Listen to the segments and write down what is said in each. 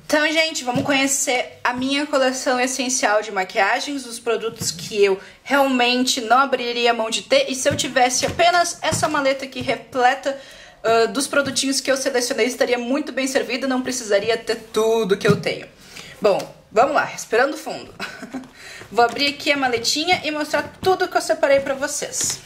Então, gente, vamos conhecer a minha coleção essencial de maquiagens, os produtos que eu realmente não abriria mão de ter. E se eu tivesse apenas essa maleta aqui repleta dos produtinhos que eu selecionei, estaria muito bem servida, não precisaria ter tudo que eu tenho. Bom, vamos lá, respirando fundo. Vou abrir aqui a maletinha e mostrar tudo que eu separei pra vocês.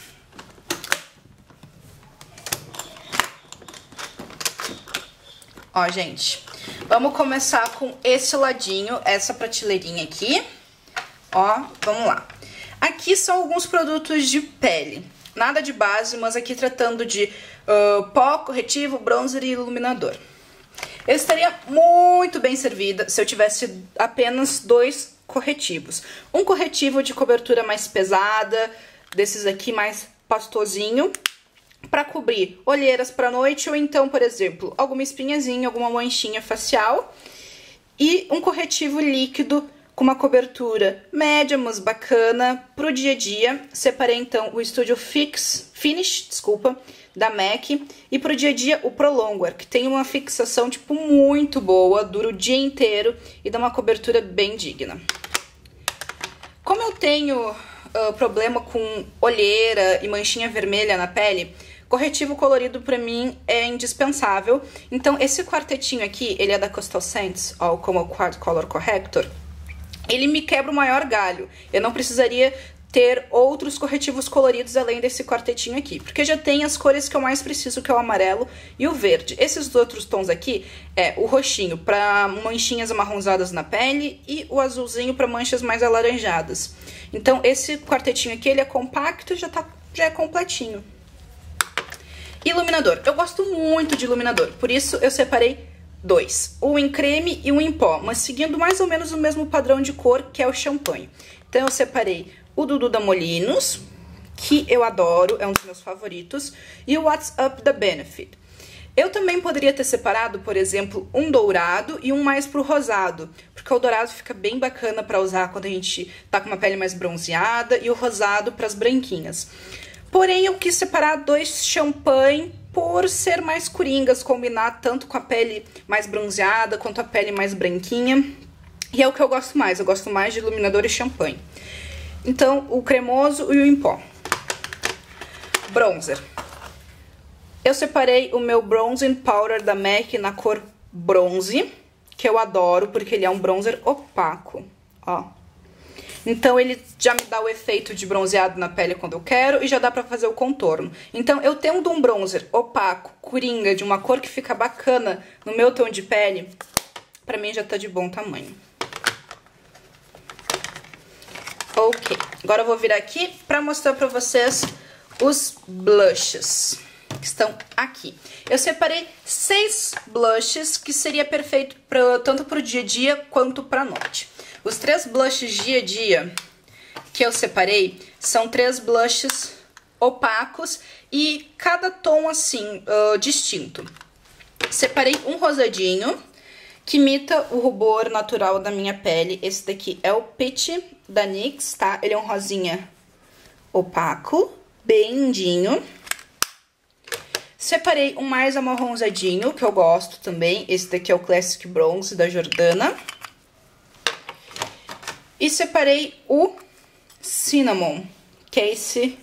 Ó, gente, vamos começar com esse ladinho, essa prateleirinha aqui. Ó, vamos lá. Aqui são alguns produtos de pele. Nada de base, mas aqui tratando de pó, corretivo, bronzer e iluminador. Eu estaria muito bem servida se eu tivesse apenas 2 corretivos. Um corretivo de cobertura mais pesada, desses aqui mais pastosinho, para cobrir olheiras para noite ou então, por exemplo, alguma espinhazinha, alguma manchinha facial. E um corretivo líquido com uma cobertura média, mas bacana, para o dia a dia. Separei então o Studio Finish, da MAC. E para o dia a dia o Prolongwear, que tem uma fixação tipo muito boa, dura o dia inteiro e dá uma cobertura bem digna. Como eu tenho problema com olheira e manchinha vermelha na pele, corretivo colorido pra mim é indispensável. Então esse quartetinho aqui, ele é da Coastal Scents, ó, como o Quad Color Corrector. Ele me quebra o maior galho. Eu não precisaria ter outros corretivos coloridos além desse quartetinho aqui, porque já tem as cores que eu mais preciso, que é o amarelo e o verde. Esses outros tons aqui é o roxinho para manchinhas amarronzadas na pele e o azulzinho para manchas mais alaranjadas. Então esse quartetinho aqui, ele é compacto e já é completinho. Iluminador. Eu gosto muito de iluminador, por isso eu separei 2. Um em creme e um em pó, mas seguindo mais ou menos o mesmo padrão de cor, que é o champanhe. Então eu separei o Dudu da Molinos, que eu adoro, é um dos meus favoritos, e o What's Up da Benefit. Eu também poderia ter separado, por exemplo, um dourado e um mais pro rosado, porque o dourado fica bem bacana pra usar quando a gente tá com uma pele mais bronzeada, e o rosado pras branquinhas. Porém, eu quis separar 2 champanhe por ser mais coringas, combinar tanto com a pele mais bronzeada quanto a pele mais branquinha. E é o que eu gosto mais de iluminador e champanhe. Então, o cremoso e o em pó. Bronzer. Eu separei o meu Bronzing Powder da MAC na cor bronze, que eu adoro porque ele é um bronzer opaco, ó. Então ele já me dá o efeito de bronzeado na pele quando eu quero e já dá pra fazer o contorno. Então eu tendo um bronzer opaco, coringa, de uma cor que fica bacana no meu tom de pele, pra mim já tá de bom tamanho. Ok, agora eu vou vir aqui pra mostrar pra vocês os blushes que estão aqui. Eu separei 6 blushes que seria perfeito tanto pro dia a dia quanto pra noite. Os 3 blushes dia a dia que eu separei são 3 blushes opacos e cada tom assim, distinto. Separei um rosadinho que imita o rubor natural da minha pele. Esse daqui é o Peach da NYX, tá? Ele é um rosinha opaco, bem lindinho. Separei um mais amarronzadinho, que eu gosto também. Esse daqui é o Classic Bronze da Jordana. E separei o Cinnamon, que é esse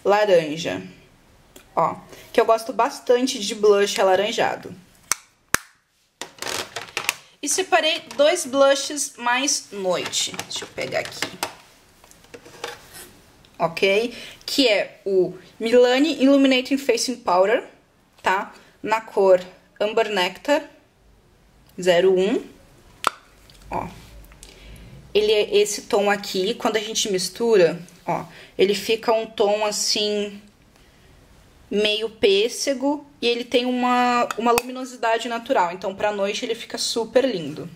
laranja, ó. Que eu gosto bastante de blush alaranjado. E separei 2 blushes mais noite. Deixa eu pegar aqui. Ok? Que é o Milani Illuminating Facing Powder, tá? Na cor Amber Nectar 01. Ó. Ele é esse tom aqui, quando a gente mistura, ó, ele fica um tom assim, meio pêssego, e ele tem uma luminosidade natural, então pra noite ele fica super lindo.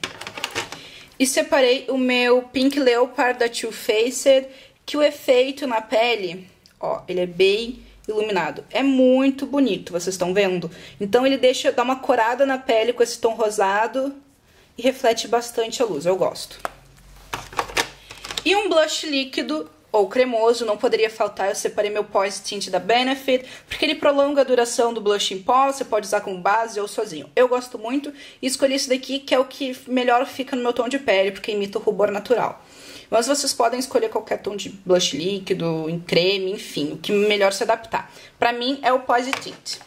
E separei o meu Pink Leopard da Too Faced, que o efeito na pele, ó, ele é bem iluminado. É muito bonito, vocês estão vendo? Então ele dá uma corada na pele com esse tom rosado e reflete bastante a luz, eu gosto. E um blush líquido ou cremoso, não poderia faltar. Eu separei meu Pause Tint da Benefit, porque ele prolonga a duração do blush em pó, você pode usar como base ou sozinho. Eu gosto muito e escolhi esse daqui, que é o que melhor fica no meu tom de pele, porque imita o rubor natural. Mas vocês podem escolher qualquer tom de blush líquido, em creme, enfim, o que melhor se adaptar. Pra mim é o Pause Tint.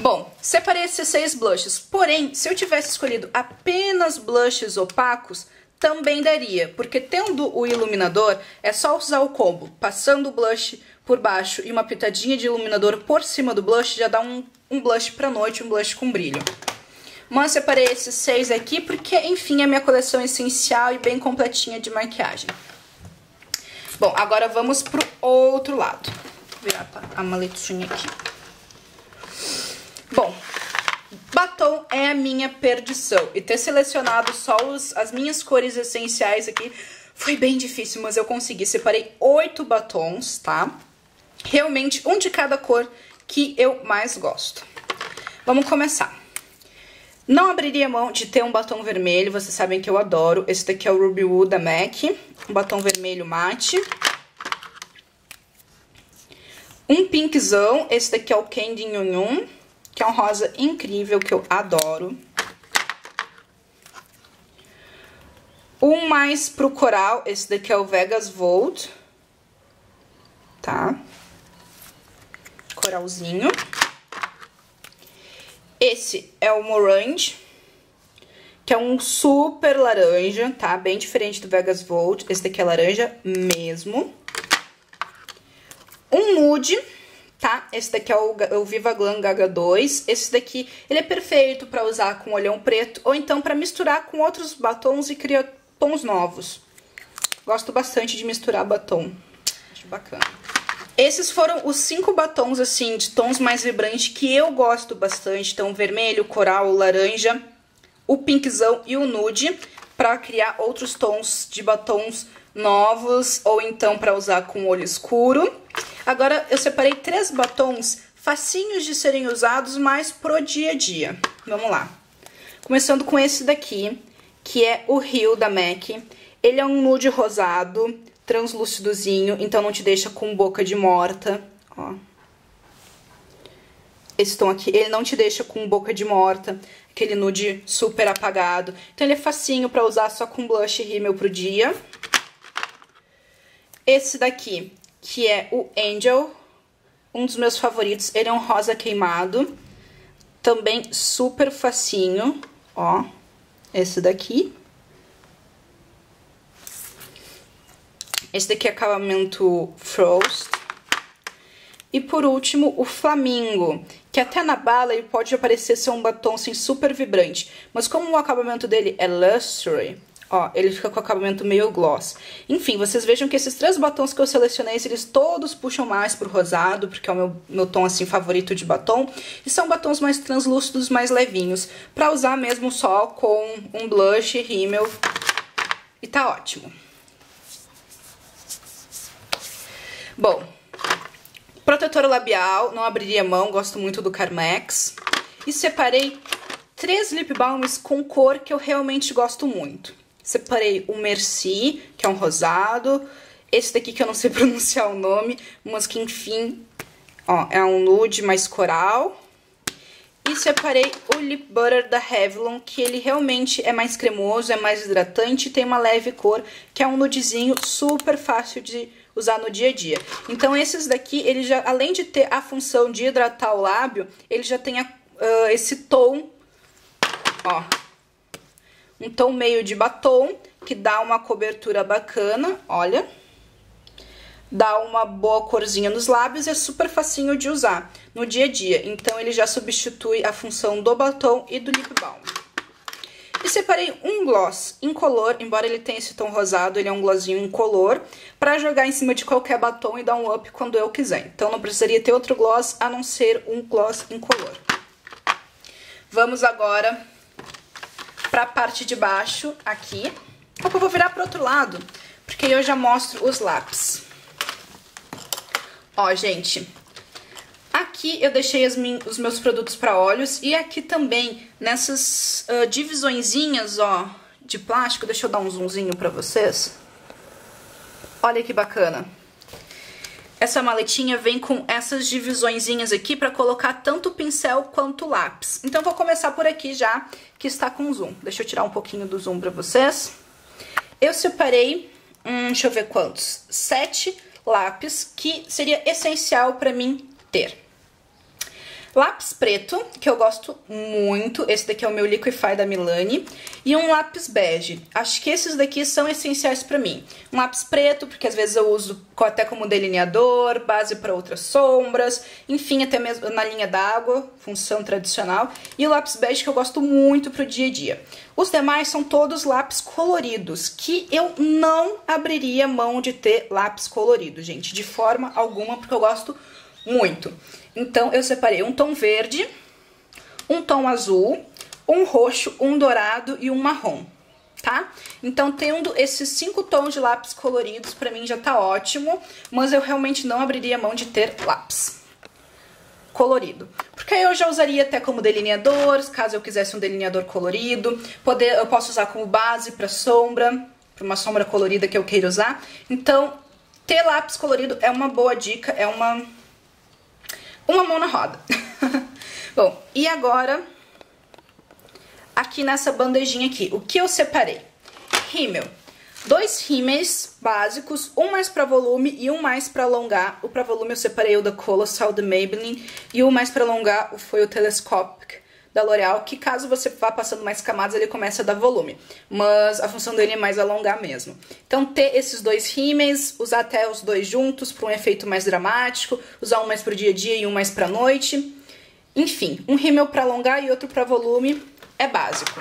Bom, separei esses 6 blushes, porém, se eu tivesse escolhido apenas blushes opacos, também daria, porque tendo o iluminador, é só usar o combo, passando o blush por baixo e uma pitadinha de iluminador por cima do blush, já dá um blush pra noite, um blush com brilho. Mas separei esses 6 aqui porque, enfim, é a minha coleção essencial e bem completinha de maquiagem. Bom, agora vamos pro outro lado. Vou virar a maletinha aqui. Bom, batom é a minha perdição. E ter selecionado só as minhas cores essenciais aqui foi bem difícil, mas eu consegui. Separei 8 batons, tá? Realmente, um de cada cor que eu mais gosto. Vamos começar. Não abriria mão de ter um batom vermelho, vocês sabem que eu adoro. Esse daqui é o Ruby Woo da MAC, um batom vermelho mate. Um pinkzão, esse daqui é o Candy Nhun, que é um rosa incrível, que eu adoro. Um mais pro coral, esse daqui é o Vegas Volt, tá? Coralzinho. Esse é o Morange, que é um super laranja, tá? Bem diferente do Vegas Volt. Esse daqui é laranja mesmo. Um nude, tá? Esse daqui é o Viva Glam Gaga 2. Esse daqui, ele é perfeito pra usar com olhão preto ou então pra misturar com outros batons e criar tons novos. Gosto bastante de misturar batom. Acho bacana. Esses foram os 5 batons, assim, de tons mais vibrantes que eu gosto bastante. Então, vermelho, coral, laranja, o pinkzão e o nude, pra criar outros tons de batons novos ou então pra usar com olho escuro. Agora, eu separei 3 batons facinhos de serem usados, mas pro dia a dia. Vamos lá. Começando com esse daqui, que é o Rio da MAC. Ele é um nude rosado, translúcidozinho, então não te deixa com boca de morta, ó. Esse tom aqui, ele não te deixa com boca de morta, aquele nude super apagado. Então ele é facinho pra usar só com blush e rímel pro dia. Esse daqui, que é o Angel, um dos meus favoritos, ele é um rosa queimado, também super facinho, ó, esse daqui. Esse daqui é acabamento Frost. E por último, o Flamingo, que até na bala ele pode parecer ser um batom assim, super vibrante. Mas como o acabamento dele é luxury, ó, ele fica com o acabamento meio gloss. Enfim, vocês vejam que esses 3 batons que eu selecionei, eles todos puxam mais pro rosado, porque é o meu tom assim favorito de batom. E são batons mais translúcidos, mais levinhos, pra usar mesmo só com um blush, rímel, e tá ótimo. Bom, protetor labial, não abriria mão, gosto muito do Carmex. E separei 3 lip balms com cor que eu realmente gosto muito. Separei o Merci, que é um rosado. Esse daqui que eu não sei pronunciar o nome, mas que enfim, ó, é um nude mais coral. E separei o Lip Butter da Revlon, que ele realmente é mais cremoso, é mais hidratante e tem uma leve cor, que é um nudezinho super fácil de usar no dia a dia. Então esses daqui, ele já, além de ter a função de hidratar o lábio, ele já tem esse tom, ó, um tom meio de batom, que dá uma cobertura bacana, olha. Dá uma boa corzinha nos lábios e é super facinho de usar no dia a dia. Então ele já substitui a função do batom e do lip balm. E separei um gloss incolor, embora ele tenha esse tom rosado, ele é um glossinho incolor, pra jogar em cima de qualquer batom e dar um up quando eu quiser. Então não precisaria ter outro gloss a não ser um gloss incolor. Vamos agora pra parte de baixo, aqui. Opa, eu vou virar pro outro lado, porque aí eu já mostro os lápis. Ó, gente, aqui eu deixei os meus produtos para olhos e aqui também, nessas divisõezinhas, ó, de plástico, deixa eu dar um zoomzinho pra vocês. Olha que bacana. Essa maletinha vem com essas divisõezinhas aqui para colocar tanto o pincel quanto o lápis. Então, vou começar por aqui já, que está com zoom. Deixa eu tirar um pouquinho do zoom para vocês. Eu separei, deixa eu ver quantos, 7 lápis que seria essencial para mim ter. Lápis preto, que eu gosto muito, esse daqui é o meu Liquify da Milani, e um lápis bege. Acho que esses daqui são essenciais pra mim. Um lápis preto, porque às vezes eu uso até como delineador, base para outras sombras, enfim, até mesmo na linha d'água, função tradicional. E o lápis bege que eu gosto muito pro dia a dia. Os demais são todos lápis coloridos, que eu não abriria mão de ter lápis colorido, gente, de forma alguma, porque eu gosto muito. Então, eu separei um tom verde, um tom azul, um roxo, um dourado e um marrom, tá? Então, tendo esses 5 tons de lápis coloridos, pra mim já tá ótimo, mas eu realmente não abriria mão de ter lápis colorido. Porque aí eu já usaria até como delineador, caso eu quisesse um delineador colorido, eu posso usar como base pra sombra, pra uma sombra colorida que eu queira usar. Então, ter lápis colorido é uma boa dica, é uma mão na roda. Bom, e agora, aqui nessa bandejinha aqui, o que eu separei? Rímel. 2 rímeis básicos, um mais pra volume e um mais pra alongar. O pra volume eu separei o da Colossal, da Maybelline, e o mais pra alongar foi o Telescopic da L'Oreal, que caso você vá passando mais camadas, ele começa a dar volume. Mas a função dele é mais alongar mesmo. Então, ter esses 2 rímels, usar até os 2 juntos para um efeito mais dramático, usar um mais pro dia a dia e um mais pra noite. Enfim, um rímel para alongar e outro para volume é básico.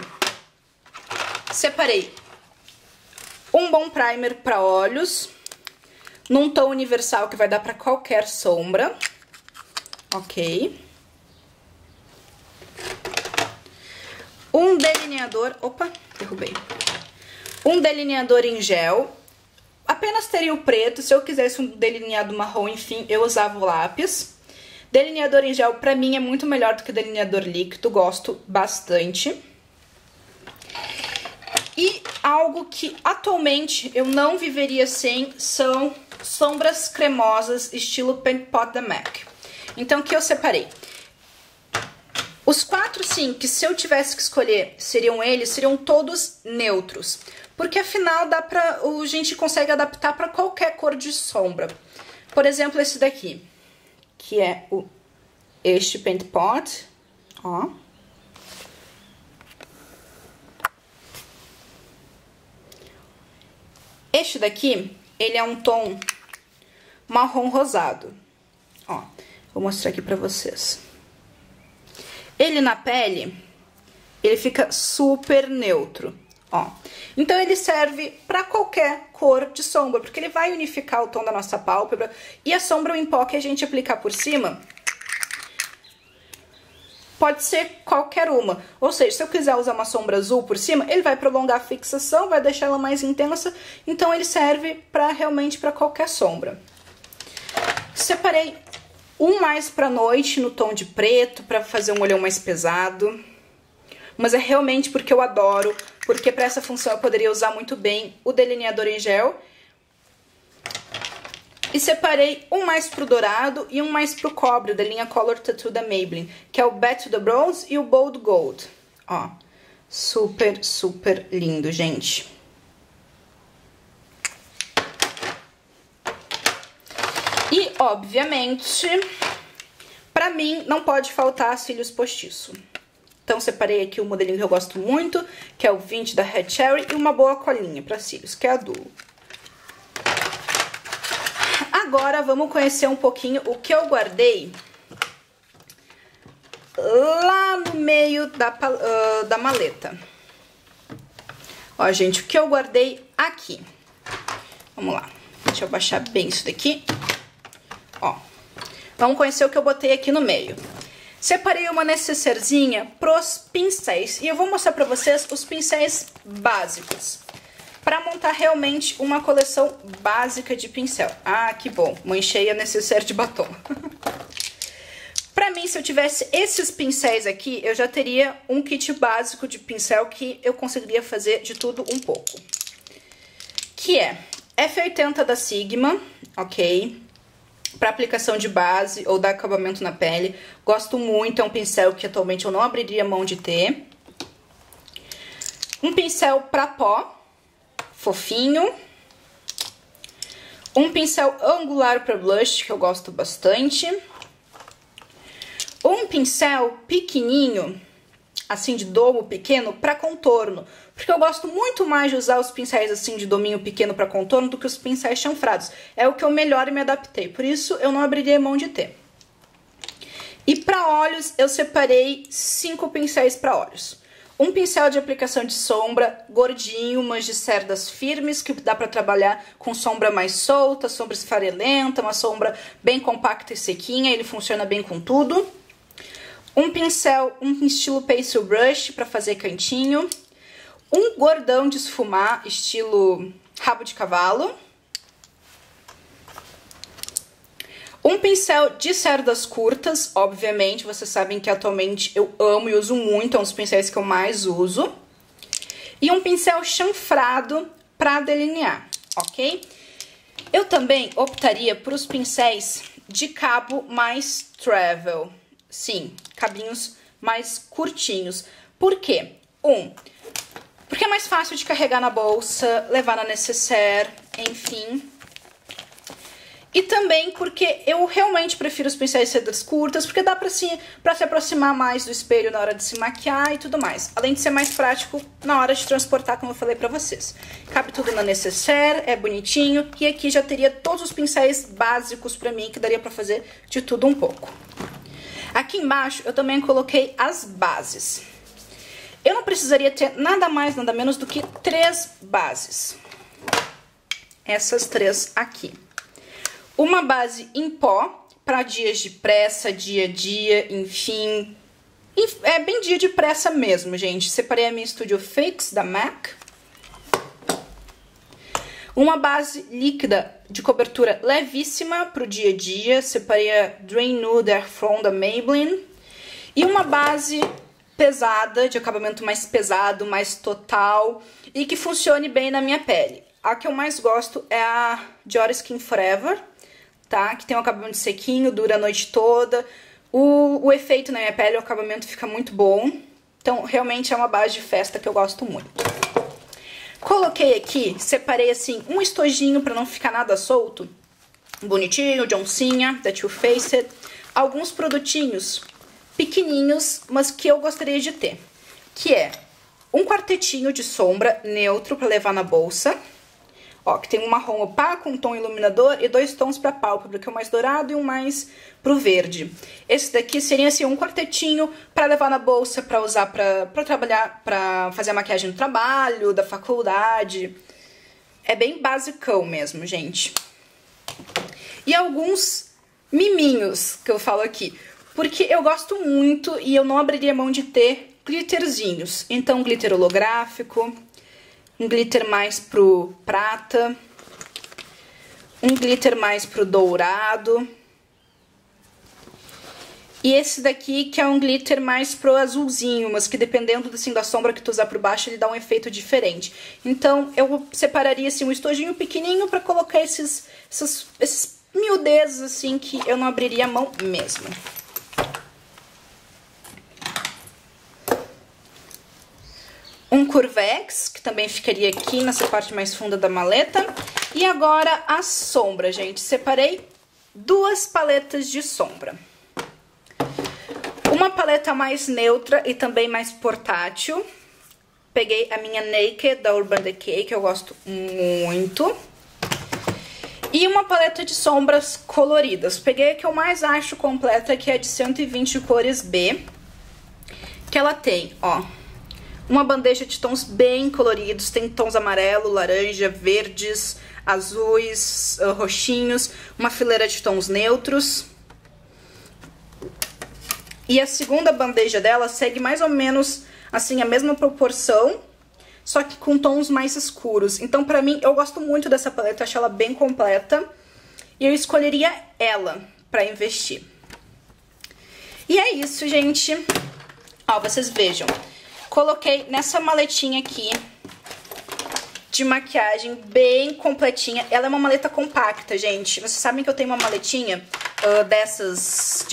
Separei um bom primer para olhos, num tom universal que vai dar para qualquer sombra. Ok. Um delineador... Opa, derrubei. Um delineador em gel. Apenas teria o preto. Se eu quisesse um delineado marrom, enfim, eu usava o lápis. Delineador em gel, pra mim, é muito melhor do que delineador líquido. Gosto bastante. E algo que, atualmente, eu não viveria sem são sombras cremosas, estilo Paint Pot da MAC. Então, o que eu separei? Os 4, sim, que se eu tivesse que escolher seriam todos neutros. Porque afinal a gente consegue adaptar para qualquer cor de sombra. Por exemplo, esse daqui, que é este Paint Pot, ó. Este daqui, ele é um tom marrom rosado. Ó, vou mostrar aqui pra vocês. Ele na pele, ele fica super neutro, ó. Então ele serve pra qualquer cor de sombra, porque ele vai unificar o tom da nossa pálpebra. E a sombra, o em pó que a gente aplicar por cima, pode ser qualquer uma. Ou seja, se eu quiser usar uma sombra azul por cima, ele vai prolongar a fixação, vai deixar ela mais intensa. Então ele serve realmente pra qualquer sombra. Separei um mais pra noite, no tom de preto, pra fazer um olhão mais pesado. Mas é realmente porque eu adoro, porque pra essa função eu poderia usar muito bem o delineador em gel. E separei um mais pro dourado e um mais pro cobre, da linha Color Tattoo da Maybelline, que é o Back to the Bronze e o Bold Gold. Ó, super, super lindo, gente. E, obviamente, pra mim, não pode faltar cílios postiço. Então, separei aqui um modelinho que eu gosto muito, que é o 20 da Red Cherry, e uma boa colinha pra cílios, que é a Duo. Agora, vamos conhecer um pouquinho o que eu guardei lá no meio da maleta. Ó, gente, o que eu guardei aqui. Vamos lá. Deixa eu baixar bem isso daqui. Ó, vamos conhecer o que eu botei aqui no meio. Separei uma necessairezinha pros pincéis. E eu vou mostrar pra vocês os pincéis básicos. Pra montar realmente uma coleção básica de pincel. Ah, que bom. Manchei a necessaire de batom. Pra mim, se eu tivesse esses pincéis aqui, eu já teria um kit básico de pincel que eu conseguiria fazer de tudo um pouco. Que é F80 da Sigma, ok? Para aplicação de base ou dar acabamento na pele. Gosto muito, é um pincel que atualmente eu não abriria mão de ter. Um pincel para pó, fofinho. Um pincel angular para blush, que eu gosto bastante. Um pincel pequenininho, assim de domo pequeno, para contorno. Porque eu gosto muito mais de usar os pincéis assim de dominho pequeno para contorno do que os pincéis chanfrados. É o que eu melhor me adaptei, por isso eu não abriria mão de ter. E para olhos, eu separei 5 pincéis para olhos. Um pincel de aplicação de sombra, gordinho, mas de cerdas firmes, que dá para trabalhar com sombra mais solta, sombra esfarelenta, uma sombra bem compacta e sequinha, ele funciona bem com tudo. Um pincel, um estilo pencil brush para fazer cantinho. Um gordão de esfumar, estilo rabo de cavalo. Um pincel de cerdas curtas, obviamente, vocês sabem que atualmente eu amo e uso muito, é um dos pincéis que eu mais uso. E um pincel chanfrado para delinear, ok? Eu também optaria por os pincéis de cabo mais travel. Sim, cabinhos mais curtinhos. Por quê? Porque é mais fácil de carregar na bolsa, levar na nécessaire, enfim. E também porque eu realmente prefiro os pincéis de cerdas curtas, porque dá pra se aproximar mais do espelho na hora de se maquiar e tudo mais. Além de ser mais prático na hora de transportar, como eu falei pra vocês. Cabe tudo na nécessaire, é bonitinho. E aqui já teria todos os pincéis básicos pra mim, que daria pra fazer de tudo um pouco. Aqui embaixo eu também coloquei as bases. Eu não precisaria ter nada mais, nada menos do que 3 bases. Essas 3 aqui. Uma base em pó, para dias de pressa, dia a dia, enfim. É bem dia de pressa mesmo, gente. Separei a minha Studio Fix da MAC. Uma base líquida de cobertura levíssima para o dia a dia. Separei a Drain Nude Air From da Maybelline. E uma base pesada, de acabamento mais pesado, mais total. E que funcione bem na minha pele. A que eu mais gosto é a Dior Skin Forever. Tá? Que tem um acabamento sequinho, dura a noite toda. O efeito na minha pele, o acabamento fica muito bom. Então, realmente é uma base de festa que eu gosto muito. Coloquei aqui, separei assim, um estojinho pra não ficar nada solto. Bonitinho, de oncinha, da Too Faced. Alguns produtinhos pequenininhos, mas que eu gostaria de ter. Que é um quartetinho de sombra neutro pra levar na bolsa. Ó, que tem um marrom opaco, um tom iluminador e 2 tons pra pálpebra, que é o mais dourado e um mais pro verde. Esse daqui seria, assim, um quartetinho pra levar na bolsa, pra usar pra trabalhar, pra fazer a maquiagem do trabalho, da faculdade. É bem basicão mesmo, gente. E alguns miminhos que eu falo aqui, porque eu gosto muito e eu não abriria mão de ter glitterzinhos. Então, glitter holográfico, um glitter mais pro prata, um glitter mais pro dourado. E esse daqui que é um glitter mais pro azulzinho, mas que dependendo assim, da sombra que tu usar por baixo, ele dá um efeito diferente. Então eu separaria assim, um estojinho pequenininho pra colocar esses miudezas assim que eu não abriria a mão mesmo. Um Curvex, que também ficaria aqui nessa parte mais funda da maleta. E agora a sombra, gente. Separei 2 paletas de sombra. Uma paleta mais neutra e também mais portátil. Peguei a minha Naked da Urban Decay, que eu gosto muito. E uma paleta de sombras coloridas. Peguei a que eu mais acho completa, que é de 120 cores B. Que ela tem, ó, uma bandeja de tons bem coloridos, tem tons amarelo, laranja, verdes, azuis, roxinhos, uma fileira de tons neutros. E a segunda bandeja dela segue mais ou menos assim a mesma proporção, só que com tons mais escuros. Então pra mim, eu gosto muito dessa paleta, eu acho ela bem completa. E eu escolheria ela pra investir. E é isso, gente. Ó, vocês vejam. Coloquei nessa maletinha aqui de maquiagem bem completinha. Ela é uma maleta compacta, gente. Vocês sabem que eu tenho uma maletinha dessas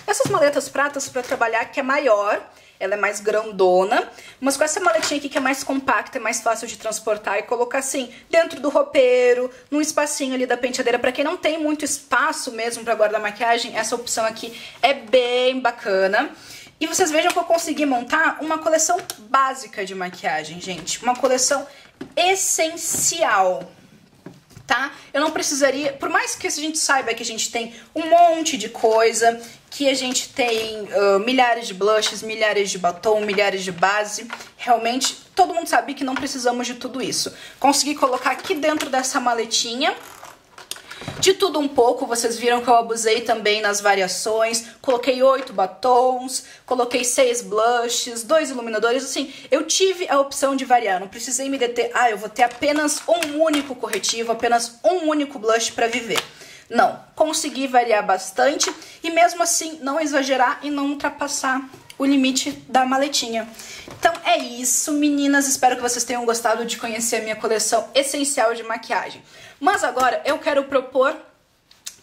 essas maletas pratas pra trabalhar, que é maior. Ela é mais grandona, mas com essa maletinha aqui que é mais compacta, é mais fácil de transportar e colocar assim, dentro do roupeiro, num espacinho ali da penteadeira. Pra quem não tem muito espaço mesmo pra guardar maquiagem, essa opção aqui é bem bacana. E vocês vejam que eu consegui montar uma coleção básica de maquiagem, gente. Uma coleção essencial, tá? Eu não precisaria, por mais que a gente saiba que a gente tem um monte de coisa, que a gente tem milhares de blushes, milhares de batom, milhares de base, realmente todo mundo sabe que não precisamos de tudo isso. Consegui colocar aqui dentro dessa maletinha de tudo um pouco. Vocês viram que eu abusei também nas variações. Coloquei 8 batons, coloquei 6 blushes, 2 iluminadores. Assim, eu tive a opção de variar. Não precisei me deter, eu vou ter apenas um único corretivo, apenas um único blush pra viver. Não, consegui variar bastante e mesmo assim não exagerar e não ultrapassar o limite da maletinha. Então é isso, meninas. Espero que vocês tenham gostado de conhecer a minha coleção essencial de maquiagem. Mas agora eu quero propor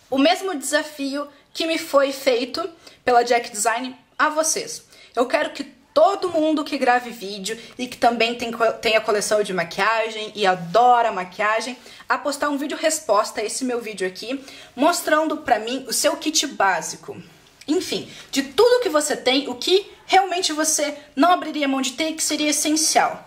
o mesmo desafio que me foi feito pela Jack Design a vocês. Eu quero que todo mundo que grave vídeo e que também tem a coleção de maquiagem e adora maquiagem, a postar um vídeo resposta a esse meu vídeo aqui, mostrando pra mim o seu kit básico. Enfim, de tudo que você tem, o que realmente você não abriria mão de ter e que seria essencial.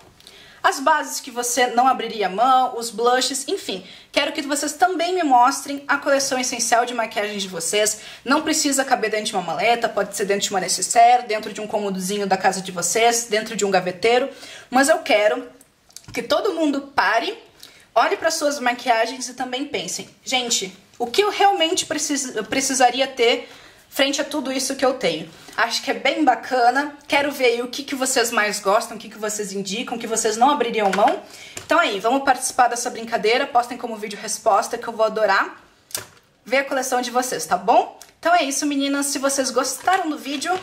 As bases que você não abriria mão, os blushes, enfim. Quero que vocês também me mostrem a coleção essencial de maquiagem de vocês. Não precisa caber dentro de uma maleta, pode ser dentro de uma necessaire, dentro de um cômodozinho da casa de vocês, dentro de um gaveteiro. Mas eu quero que todo mundo pare, olhe para suas maquiagens e também pensem: gente, o que eu realmente precisaria ter frente a tudo isso que eu tenho? Acho que é bem bacana. Quero ver aí o que vocês mais gostam, o que vocês indicam, o que vocês não abririam mão. Então aí, vamos participar dessa brincadeira. Postem como vídeo resposta, que eu vou adorar ver a coleção de vocês, tá bom? Então é isso, meninas. Se vocês gostaram do vídeo,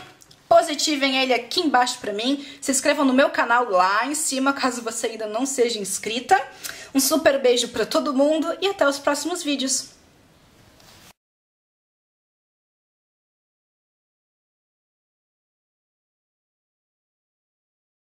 positivem ele aqui embaixo pra mim. Se inscrevam no meu canal lá em cima, caso você ainda não seja inscrita. Um super beijo pra todo mundo e até os próximos vídeos.